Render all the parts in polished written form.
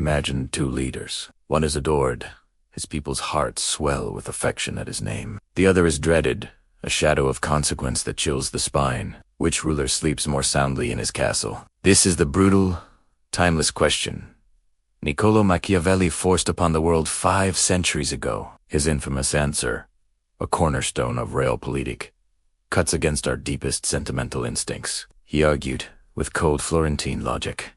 Imagine two leaders. One is adored. His people's hearts swell with affection at his name. The other is dreaded, a shadow of consequence that chills the spine. Which ruler sleeps more soundly in his castle? This is the brutal, timeless question Niccolò Machiavelli forced upon the world 5 centuries ago. His infamous answer, a cornerstone of realpolitik, cuts against our deepest sentimental instincts. He argued, with cold Florentine logic,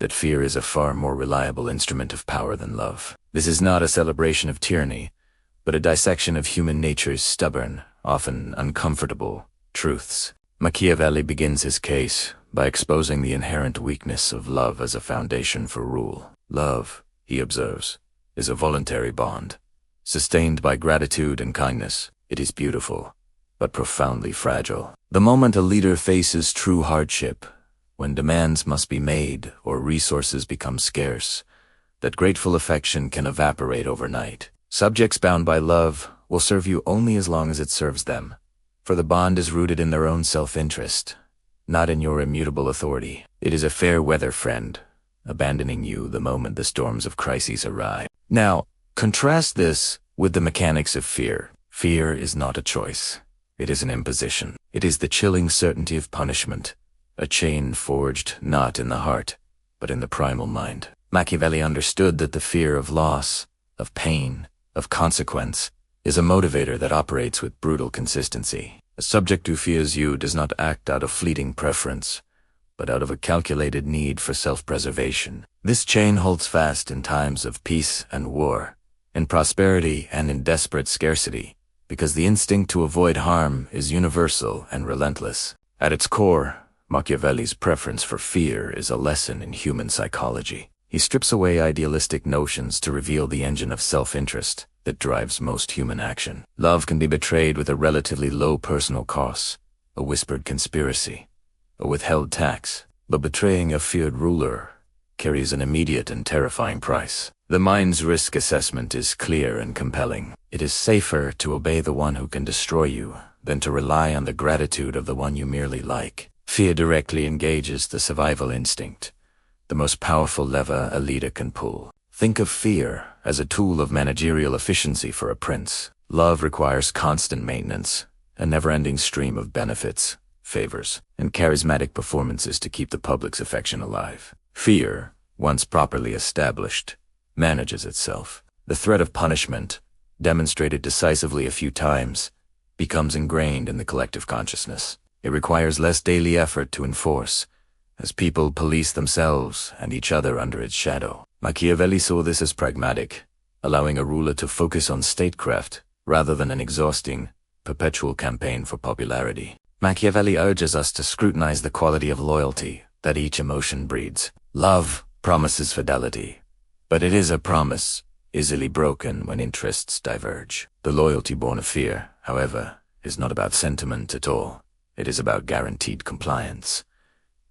that fear is a far more reliable instrument of power than love. This is not a celebration of tyranny, but a dissection of human nature's stubborn, often uncomfortable, truths. Machiavelli begins his case by exposing the inherent weakness of love as a foundation for rule. Love, he observes, is a voluntary bond. Sustained by gratitude and kindness, it is beautiful, but profoundly fragile. The moment a leader faces true hardship, when demands must be made or resources become scarce, that grateful affection can evaporate overnight. Subjects bound by love will serve you only as long as it serves them, for the bond is rooted in their own self-interest, not in your immutable authority. It is a fair-weather friend, abandoning you the moment the storms of crises arrive. Now, contrast this with the mechanics of fear. Fear is not a choice. It is an imposition. It is the chilling certainty of punishment, a chain forged not in the heart, but in the primal mind. Machiavelli understood that the fear of loss, of pain, of consequence, is a motivator that operates with brutal consistency. A subject who fears you does not act out of fleeting preference, but out of a calculated need for self-preservation. This chain holds fast in times of peace and war, in prosperity and in desperate scarcity, because the instinct to avoid harm is universal and relentless. At its core, Machiavelli's preference for fear is a lesson in human psychology. He strips away idealistic notions to reveal the engine of self-interest that drives most human action. Love can be betrayed with a relatively low personal cost, a whispered conspiracy, a withheld tax, but betraying a feared ruler carries an immediate and terrifying price. The mind's risk assessment is clear and compelling. It is safer to obey the one who can destroy you than to rely on the gratitude of the one you merely like. Fear directly engages the survival instinct, the most powerful lever a leader can pull. Think of fear as a tool of managerial efficiency for a prince. Love requires constant maintenance, a never-ending stream of benefits, favors, and charismatic performances to keep the public's affection alive. Fear, once properly established, manages itself. The threat of punishment, demonstrated decisively a few times, becomes ingrained in the collective consciousness. It requires less daily effort to enforce, as people police themselves and each other under its shadow. Machiavelli saw this as pragmatic, allowing a ruler to focus on statecraft rather than an exhausting, perpetual campaign for popularity. Machiavelli urges us to scrutinize the quality of loyalty that each emotion breeds. Love promises fidelity, but it is a promise easily broken when interests diverge. The loyalty born of fear, however, is not about sentiment at all. It is about guaranteed compliance.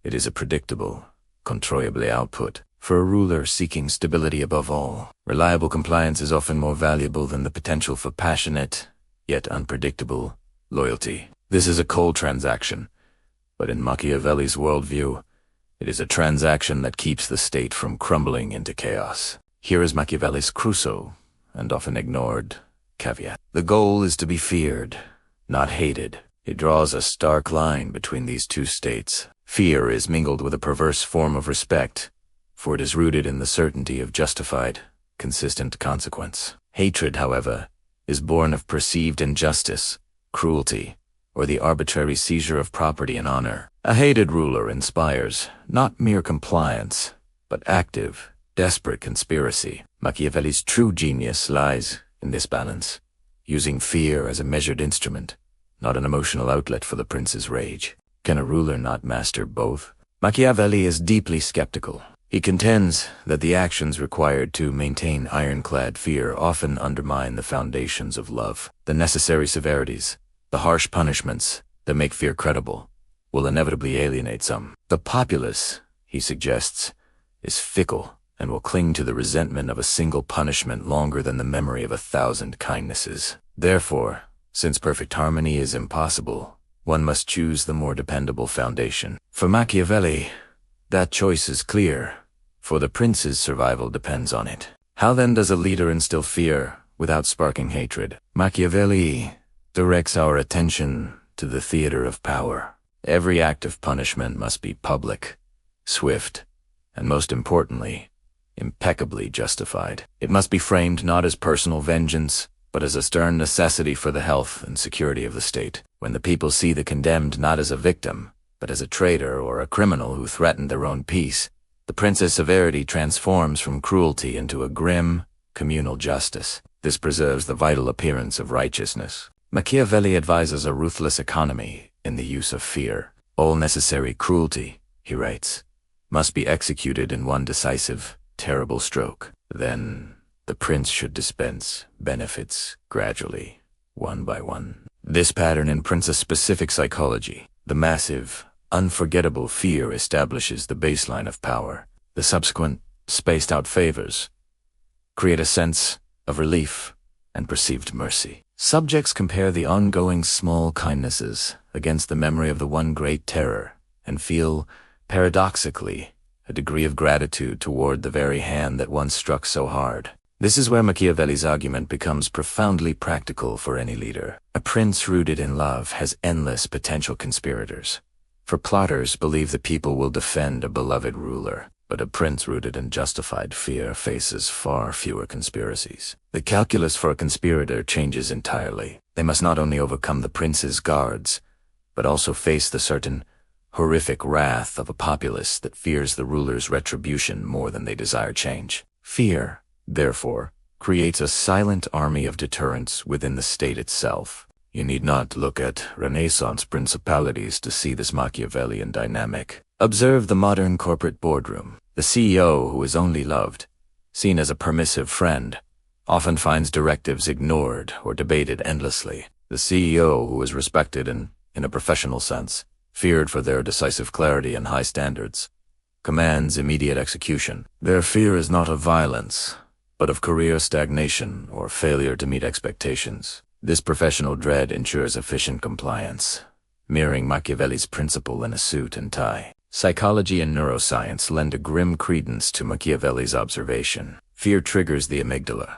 It is a predictable, controllable output. For a ruler seeking stability above all, reliable compliance is often more valuable than the potential for passionate, yet unpredictable, loyalty. This is a cold transaction, but in Machiavelli's worldview, it is a transaction that keeps the state from crumbling into chaos. Here is Machiavelli's crucial, and often ignored, caveat. The goal is to be feared, not hated. He draws a stark line between these two states. Fear is mingled with a perverse form of respect, for it is rooted in the certainty of justified, consistent consequence. Hatred, however, is born of perceived injustice, cruelty, or the arbitrary seizure of property and honor. A hated ruler inspires not mere compliance, but active, desperate conspiracy. Machiavelli's true genius lies in this balance, using fear as a measured instrument, not an emotional outlet for the prince's rage. Can a ruler not master both? Machiavelli is deeply skeptical. He contends that the actions required to maintain ironclad fear often undermine the foundations of love. The necessary severities, the harsh punishments that make fear credible, will inevitably alienate some. The populace, he suggests, is fickle and will cling to the resentment of a single punishment longer than the memory of 1,000 kindnesses. Therefore, since perfect harmony is impossible, one must choose the more dependable foundation. For Machiavelli, that choice is clear. for the prince's survival depends on it. How then does a leader instill fear without sparking hatred? Machiavelli directs our attention to the theater of power. Every act of punishment must be public, swift, and most importantly, impeccably justified. It must be framed not as personal vengeance, but as a stern necessity for the health and security of the state. When the people see the condemned not as a victim, but as a traitor or a criminal who threatened their own peace, the prince's severity transforms from cruelty into a grim, communal justice. This preserves the vital appearance of righteousness. Machiavelli advises a ruthless economy in the use of fear. All necessary cruelty, he writes, must be executed in one decisive, terrible stroke. Then the prince should dispense benefits gradually, one by one. This pattern imprints a specific psychology. The massive, unforgettable fear establishes the baseline of power. The subsequent, spaced-out favors create a sense of relief and perceived mercy. Subjects compare the ongoing small kindnesses against the memory of the one great terror and feel, paradoxically, a degree of gratitude toward the very hand that once struck so hard. This is where Machiavelli's argument becomes profoundly practical for any leader. A prince rooted in love has endless potential conspirators. For plotters believe the people will defend a beloved ruler, but a prince rooted in justified fear faces far fewer conspiracies. The calculus for a conspirator changes entirely. They must not only overcome the prince's guards, but also face the certain, horrific wrath of a populace that fears the ruler's retribution more than they desire change. Fear, therefore, creates a silent army of deterrence within the state itself. You need not look at Renaissance principalities to see this Machiavellian dynamic. Observe the modern corporate boardroom. The CEO, who is only loved, seen as a permissive friend, often finds directives ignored or debated endlessly. The CEO, who is respected in a professional sense, feared for their decisive clarity and high standards, commands immediate execution. Their fear is not of violence, but of career stagnation or failure to meet expectations. This professional dread ensures efficient compliance, mirroring Machiavelli's principle in a suit and tie. Psychology and neuroscience lend a grim credence to Machiavelli's observation. Fear triggers the amygdala,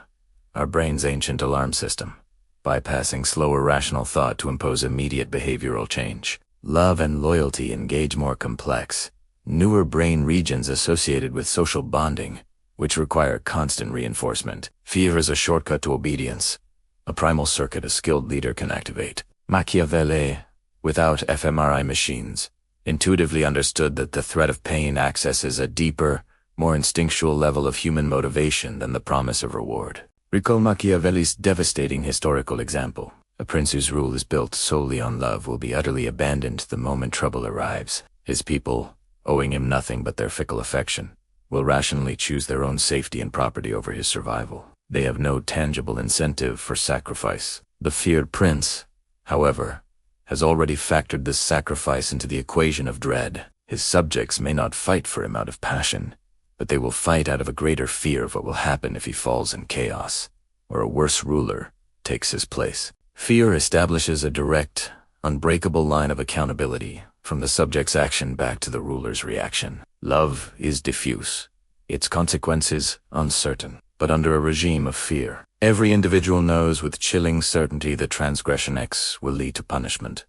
our brain's ancient alarm system, bypassing slower rational thought to impose immediate behavioral change. Love and loyalty engage more complex, newer brain regions associated with social bonding, which require constant reinforcement. Fear is a shortcut to obedience, a primal circuit a skilled leader can activate. Machiavelli, without fMRI machines, intuitively understood that the threat of pain accesses a deeper, more instinctual level of human motivation than the promise of reward. Recall Machiavelli's devastating historical example. A prince whose rule is built solely on love will be utterly abandoned the moment trouble arrives. His people, owing him nothing but their fickle affection, will rationally choose their own safety and property over his survival. They have no tangible incentive for sacrifice. The feared prince, however, has already factored this sacrifice into the equation of dread. His subjects may not fight for him out of passion, but they will fight out of a greater fear of what will happen if he falls in chaos, or a worse ruler takes his place. Fear establishes a direct, unbreakable line of accountability from the subject's action back to the ruler's reaction. Love is diffuse, its consequences uncertain, but under a regime of fear, every individual knows with chilling certainty that transgression X will lead to punishment.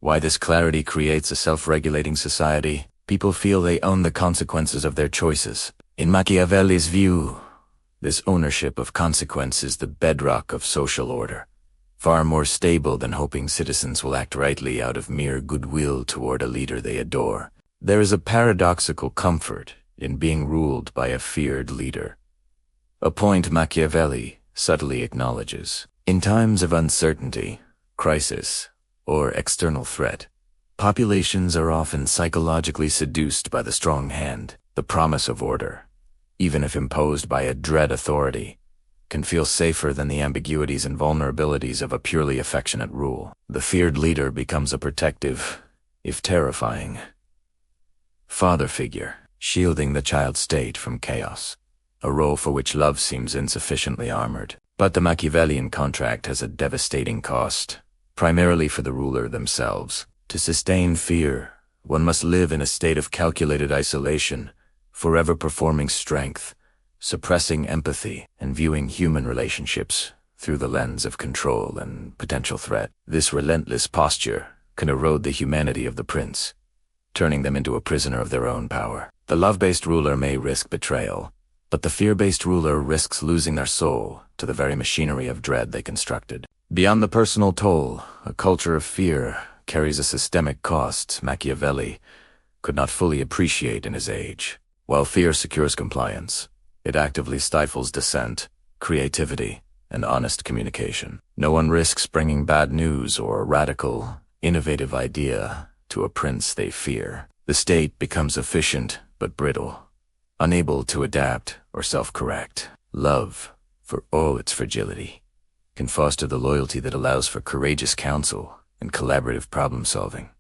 Why this clarity creates a self-regulating society? People feel they own the consequences of their choices. In Machiavelli's view, this ownership of consequence is the bedrock of social order, far more stable than hoping citizens will act rightly out of mere goodwill toward a leader they adore. There is a paradoxical comfort in being ruled by a feared leader, a point Machiavelli subtly acknowledges. In times of uncertainty, crisis, or external threat, populations are often psychologically seduced by the strong hand. The promise of order, even if imposed by a dread authority, can feel safer than the ambiguities and vulnerabilities of a purely affectionate rule. The feared leader becomes a protective, if terrifying, father figure, shielding the child state from chaos, a role for which love seems insufficiently armored. But the Machiavellian contract has a devastating cost, primarily for the ruler themselves. To sustain fear, one must live in a state of calculated isolation, forever performing strength, suppressing empathy, and viewing human relationships through the lens of control and potential threat. This relentless posture can erode the humanity of the prince, turning them into a prisoner of their own power. The love-based ruler may risk betrayal, but the fear-based ruler risks losing their soul to the very machinery of dread they constructed. Beyond the personal toll, a culture of fear carries a systemic cost Machiavelli could not fully appreciate in his age. While fear secures compliance, it actively stifles dissent, creativity, and honest communication. No one risks bringing bad news or a radical, innovative idea to a prince they fear. The state becomes efficient but brittle, unable to adapt or self-correct. Love, for all its fragility, can foster the loyalty that allows for courageous counsel and collaborative problem-solving,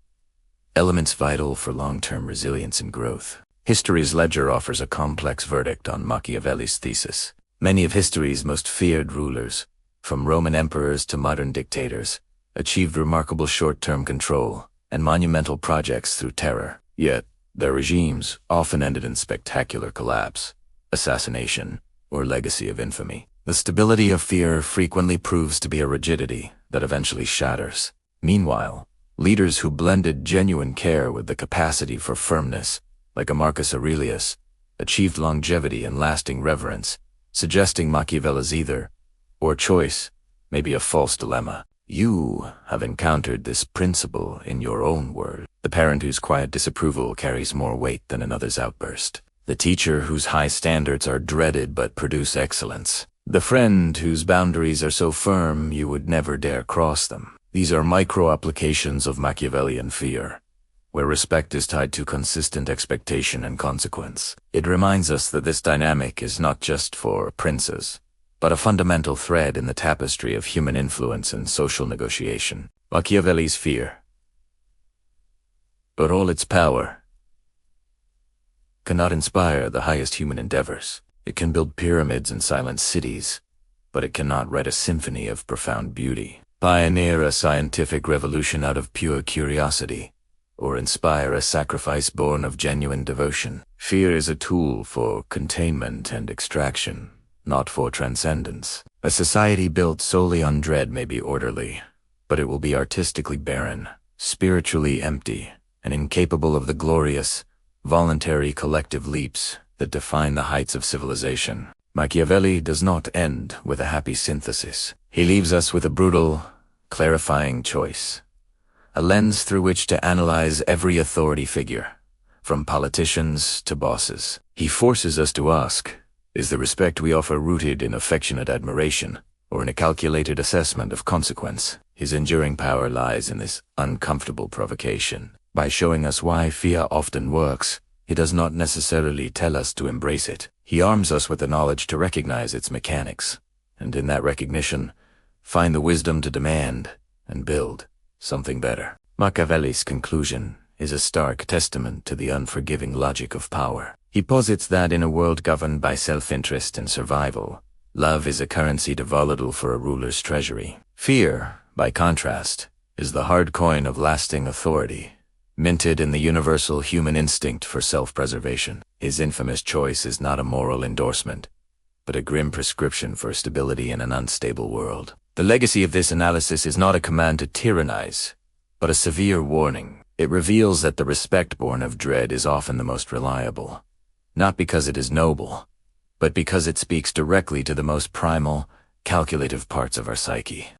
elements vital for long-term resilience and growth. History's ledger offers a complex verdict on Machiavelli's thesis. Many of history's most feared rulers, from Roman emperors to modern dictators, achieved remarkable short-term control and monumental projects through terror. Yet, their regimes often ended in spectacular collapse, assassination, or legacy of infamy. The stability of fear frequently proves to be a rigidity that eventually shatters. Meanwhile, leaders who blended genuine care with the capacity for firmness, like a Marcus Aurelius, achieved longevity and lasting reverence, suggesting Machiavelli's either or choice may be a false dilemma. You have encountered this principle in your own world. The parent whose quiet disapproval carries more weight than another's outburst. The teacher whose high standards are dreaded but produce excellence. The friend whose boundaries are so firm you would never dare cross them. These are micro-applications of Machiavellian fear, where respect is tied to consistent expectation and consequence. It reminds us that this dynamic is not just for princes, but a fundamental thread in the tapestry of human influence and social negotiation. Machiavelli's fear, but all its power, cannot inspire the highest human endeavors. It can build pyramids and silent cities, but it cannot write a symphony of profound beauty, pioneer a scientific revolution out of pure curiosity, or inspire a sacrifice born of genuine devotion. Fear is a tool for containment and extraction, not for transcendence. A society built solely on dread may be orderly, but it will be artistically barren, spiritually empty, and incapable of the glorious, voluntary collective leaps that define the heights of civilization. Machiavelli does not end with a happy synthesis. He leaves us with a brutal, clarifying choice, a lens through which to analyze every authority figure, from politicians to bosses. He forces us to ask, is the respect we offer rooted in affectionate admiration, or in a calculated assessment of consequence? His enduring power lies in this uncomfortable provocation. By showing us why fear often works, he does not necessarily tell us to embrace it. He arms us with the knowledge to recognize its mechanics, and in that recognition, find the wisdom to demand and build something better. Machiavelli's conclusion is a stark testament to the unforgiving logic of power. He posits that in a world governed by self-interest and survival, love is a currency too volatile for a ruler's treasury. Fear, by contrast, is the hard coin of lasting authority, minted in the universal human instinct for self-preservation. His infamous choice is not a moral endorsement, but a grim prescription for stability in an unstable world. The legacy of this analysis is not a command to tyrannize, but a severe warning. It reveals that the respect born of dread is often the most reliable, not because it is noble, but because it speaks directly to the most primal, calculative parts of our psyche.